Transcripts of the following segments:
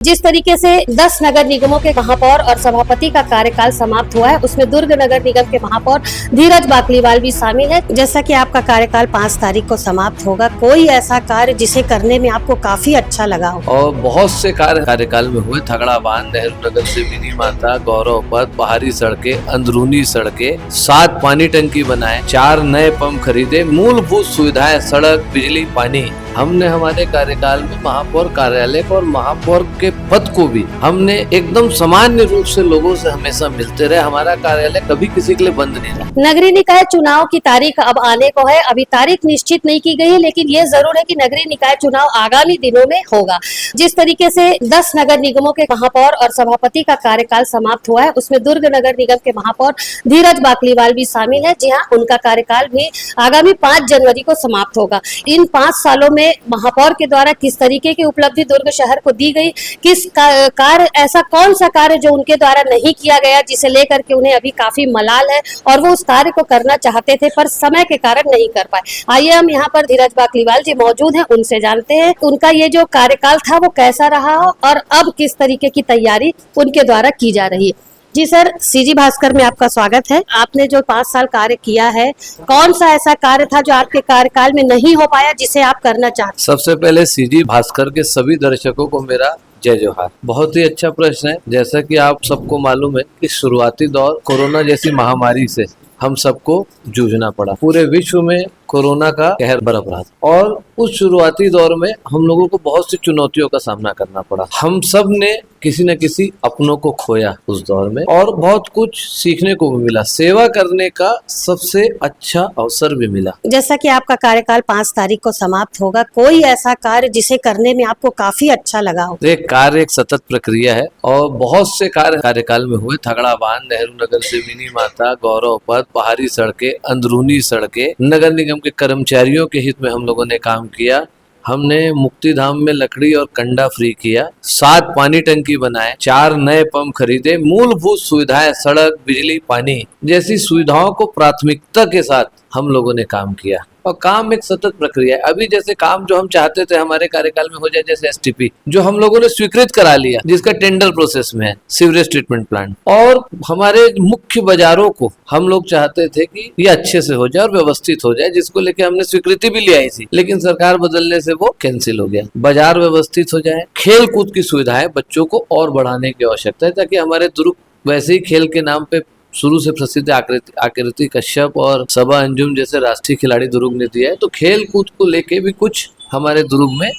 जिस तरीके से 10 नगर निगमों के महापौर और सभापति का कार्यकाल समाप्त हुआ है, उसमें दुर्ग नगर निगम के महापौर धीरज बाकलीवाल भी शामिल है। जैसा कि आपका कार्यकाल 5 तारीख को समाप्त होगा, कोई ऐसा कार्य जिसे करने में आपको काफी अच्छा लगा हो? और बहुत से कार्य कार्यकाल में हुए। थगड़ा बांध, नेहरू नगर से मिनी माता, गौरव पथ, बाहरी सड़कें, अंदरूनी सड़कें, 7 पानी टंकी बनाए, 4 नए पंप खरीदे, मूलभूत सुविधाएं, सड़क, बिजली, पानी। हमने हमारे कार्यकाल में महापौर कार्यालय को और महापौर के पद को भी हमने एकदम सामान्य रूप से लोगों से हमेशा मिलते रहे। हमारा कार्यालय कभी किसी के लिए बंद नहीं रहा। नगरीय निकाय चुनाव की तारीख अब आने को है। अभी तारीख निश्चित नहीं की गई है, लेकिन ये जरूर है कि नगरीय निकाय चुनाव आगामी दिनों में होगा। जिस तरीके से 10 नगर निगमों के महापौर और सभापति का कार्यकाल समाप्त हुआ है, उसमें दुर्ग नगर निगम के महापौर धीरज बाकलीवाल भी शामिल है। जी हाँ, उनका कार्यकाल भी आगामी 5 जनवरी को समाप्त होगा। इन 5 सालों में महापौर के द्वारा किस तरीके की उपलब्धि दुर्ग शहर को दी गई, किस कार्य, ऐसा कौन सा कार्य जो उनके द्वारा नहीं किया गया जिसे लेकर के उन्हें अभी काफी मलाल है और वो उस कार्य को करना चाहते थे पर समय के कारण नहीं कर पाए। आइए हम यहाँ पर धीरज बाकलीवाल जी मौजूद हैं, उनसे जानते हैं उनका ये जो कार्यकाल था वो कैसा रहा और अब किस तरीके की तैयारी उनके द्वारा की जा रही है। जी सर, सीजी भास्कर में आपका स्वागत है। आपने जो 5 साल कार्य किया है, कौन सा ऐसा कार्य था जो आपके कार्यकाल में नहीं हो पाया जिसे आप करना चाहते? सबसे पहले सीजी भास्कर के सभी दर्शकों को मेरा जय जोहार। बहुत ही अच्छा प्रश्न है। जैसा कि आप सबको मालूम है कि शुरुआती दौर कोरोना जैसी महामारी से हम सबको जूझना पड़ा। पूरे विश्व में कोरोना का कहर बरप रहा था और उस शुरुआती दौर में हम लोगों को बहुत सी चुनौतियों का सामना करना पड़ा। हम सब ने किसी न किसी अपनों को खोया उस दौर में और बहुत कुछ सीखने को भी मिला। सेवा करने का सबसे अच्छा अवसर भी मिला। जैसा कि आपका कार्यकाल 5 तारीख को समाप्त होगा, कोई ऐसा कार्य जिसे करने में आपको काफी अच्छा लगा हो? एक कार्य एक सतत प्रक्रिया है और बहुत से कार्य कार्यकाल में हुए। थगड़ा बांध, नेहरू नगर से मिनी माता, गौरव पथ, बाहरी सड़कें, अंदरूनी सड़कें, नगर निगम के कर्मचारियों के हित में हम लोगों ने काम किया। हमने मुक्तिधाम में लकड़ी और कंडा फ्री किया, 7 पानी टंकी बनाए, 4 नए पंप खरीदे, मूलभूत सुविधाएं, सड़क, बिजली, पानी जैसी सुविधाओं को प्राथमिकता के साथ हम लोगों ने काम किया। और काम एक सतत प्रक्रिया है। अभी जैसे काम जो हम चाहते थे हमारे कार्यकाल में हो जाए, जैसे एसटीपी जो हम लोगों ने स्वीकृत करा लिया, जिसका टेंडर प्रोसेस में है, सीवरेज ट्रीटमेंट प्लांट, और हमारे मुख्य बाजारों को हम लोग चाहते थे कि ये अच्छे से हो जाए और व्यवस्थित हो जाए, जिसको लेके हमने स्वीकृति भी ले आई थी, लेकिन सरकार बदलने से वो कैंसिल हो गया। बाजार व्यवस्थित हो जाए, खेल कूद की सुविधाएं बच्चों को और बढ़ाने की आवश्यकता है, ताकि हमारे दुर्ग वैसे ही खेल के नाम पे शुरू से प्रसिद्ध आकृति कश्यप और सबा अंजुम जैसे राष्ट्रीय खिलाड़ी दुर्ग ने दिया है, तो खेल कूद को लेके भी कुछ हमारे दुर्ग में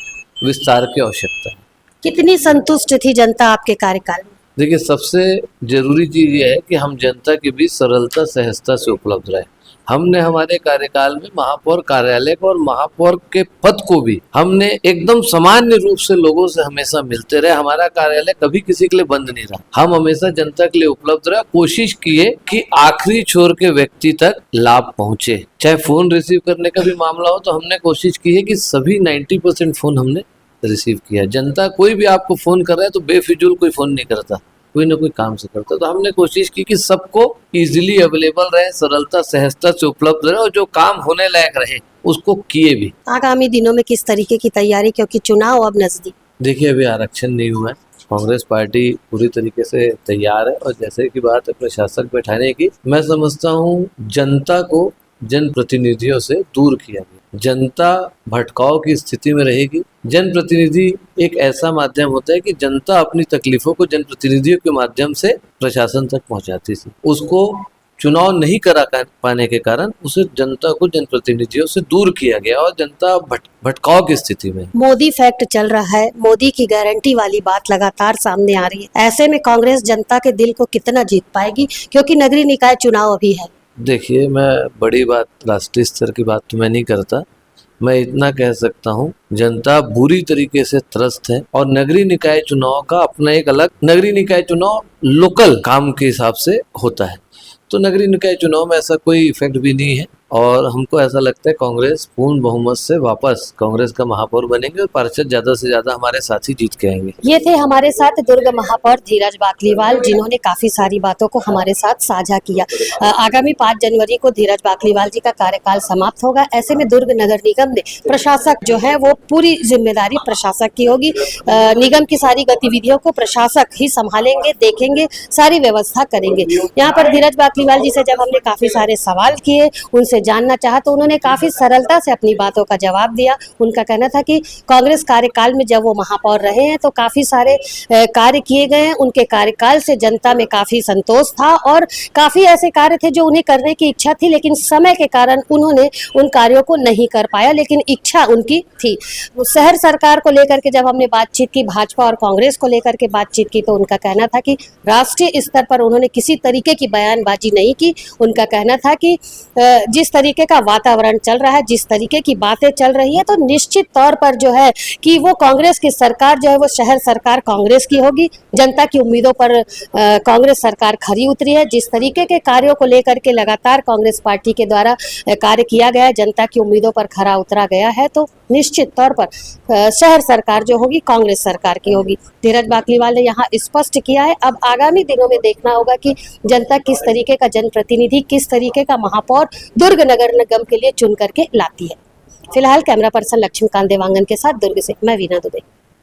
विस्तार की आवश्यकता है। कितनी संतुष्ट थी जनता आपके कार्यकाल में? देखिए, सबसे जरूरी चीज ये है कि हम जनता के बीच सरलता सहजता से उपलब्ध रहे। हमने हमारे कार्यकाल में महापौर कार्यालय को और महापौर के पद को भी हमने एकदम सामान्य रूप से लोगों से हमेशा मिलते रहे। हमारा कार्यालय कभी किसी के लिए बंद नहीं रहा। हम हमेशा जनता के लिए उपलब्ध रहे, कोशिश किए कि आखिरी छोर के व्यक्ति तक लाभ पहुंचे। चाहे फोन रिसीव करने का भी मामला हो, तो हमने कोशिश की है कि सभी 90% फोन हमने रिसीव किया। जनता कोई भी आपको फोन कर रहा है तो बेफिजूल कोई फोन नहीं करता, कोई ना कोई काम से करता। तो हमने कोशिश की कि सबको इजीली अवेलेबल रहे, सरलता सहजता से उपलब्ध रहे और जो काम होने लायक रहे उसको किए भी। आगामी दिनों में किस तरीके की तैयारी, क्योंकि चुनाव अब नजदीक? देखिए, अभी आरक्षण नहीं हुआ है। कांग्रेस पार्टी पूरी तरीके से तैयार है और जैसे की बात है प्रशासक बैठाने की, मैं समझता हूँ जनता को जनप्रतिनिधियों से दूर किया गया। जनता भटकाव की स्थिति में रहेगी। जनप्रतिनिधि एक ऐसा माध्यम होता है कि जनता अपनी तकलीफों को जनप्रतिनिधियों के माध्यम से प्रशासन तक पहुंचाती थी। उसको चुनाव नहीं करा पाने के कारण उसे जनता को जनप्रतिनिधियों से दूर किया गया और जनता भटकाव की स्थिति में। मोदी फैक्ट चल रहा है, मोदी की गारंटी वाली बात लगातार सामने आ रही है। ऐसे में कांग्रेस जनता के दिल को कितना जीत पाएगी, क्योंकि नगरीय निकाय चुनाव अभी है? देखिए, मैं बड़ी बात, राष्ट्रीय स्तर की बात तो मैं नहीं करता। मैं इतना कह सकता हूँ, जनता बुरी तरीके से त्रस्त है और नगरीय निकाय चुनाव का अपना एक अलग, नगरीय निकाय चुनाव लोकल काम के हिसाब से होता है, तो नगरीय निकाय चुनाव में ऐसा कोई इफेक्ट भी नहीं है और हमको ऐसा लगता है कांग्रेस पूर्ण बहुमत से वापस कांग्रेस का महापौर बनेंगे और पार्षद ज्यादा से ज्यादा हमारे साथी जीत के आएंगे। ये थे हमारे साथ दुर्ग महापौर धीरज बाकलीवाल, जिन्होंने काफी सारी बातों को हमारे साथ साझा किया। आगामी 5 जनवरी को धीरज बाकलीवाल जी का कार्यकाल समाप्त होगा। ऐसे में दुर्ग नगर निगम ने प्रशासक जो है वो पूरी जिम्मेदारी प्रशासक की होगी। निगम की सारी गतिविधियों को प्रशासक ही संभालेंगे, देखेंगे, सारी व्यवस्था करेंगे। यहाँ पर धीरज बाकलीवाल जी से जब हमने काफी सारे सवाल किए, उनसे जानना चाहा, तो उन्होंने काफी सरलता से अपनी बातों का जवाब दिया। उनका कहना था कि कांग्रेस कार्यकाल में जब वो महापौर रहे हैं तो काफी सारे कार्य किए गए हैं। उनके कार्यकाल से जनता में काफी संतोष था और काफी ऐसे कार्य थे जो उन्हें करने की इच्छा थी, लेकिन समय के कारण उन्होंने उन कार्यों को नहीं कर पाया, लेकिन इच्छा उनकी थी। शहर सरकार को लेकर के जब हमने बातचीत की, भाजपा और कांग्रेस को लेकर के बातचीत की, तो उनका कहना था कि राष्ट्रीय स्तर पर उन्होंने किसी तरीके की बयानबाजी नहीं की। उनका कहना था कि जिस तरीके का वातावरण चल रहा है, जिस तरीके की बातें चल रही है, तो निश्चित तौर पर जो है कि वो कांग्रेस की सरकार जो है वो शहर सरकार कांग्रेस की होगी। जनता की उम्मीदों पर कांग्रेस सरकार खरी उतरी है। जिस तरीके के कार्यों को लेकर के लगातार कांग्रेस पार्टी के द्वारा कार्य किया गया है, जनता की उम्मीदों पर खरा उतरा गया है, तो निश्चित तौर पर शहर सरकार जो होगी कांग्रेस सरकार की होगी। धीरज बाकलीवाल ने यहाँ स्पष्ट किया है। अब आगामी दिनों में देखना होगा कि जनता किस तरीके का जनप्रतिनिधि, किस तरीके का महापौर दुर्ग नगर निगम के लिए चुन करके लाती है। फिलहाल कैमरा पर्सन लक्ष्मीकांत देवांगन के साथ दुर्ग से मैं वीना दुबे।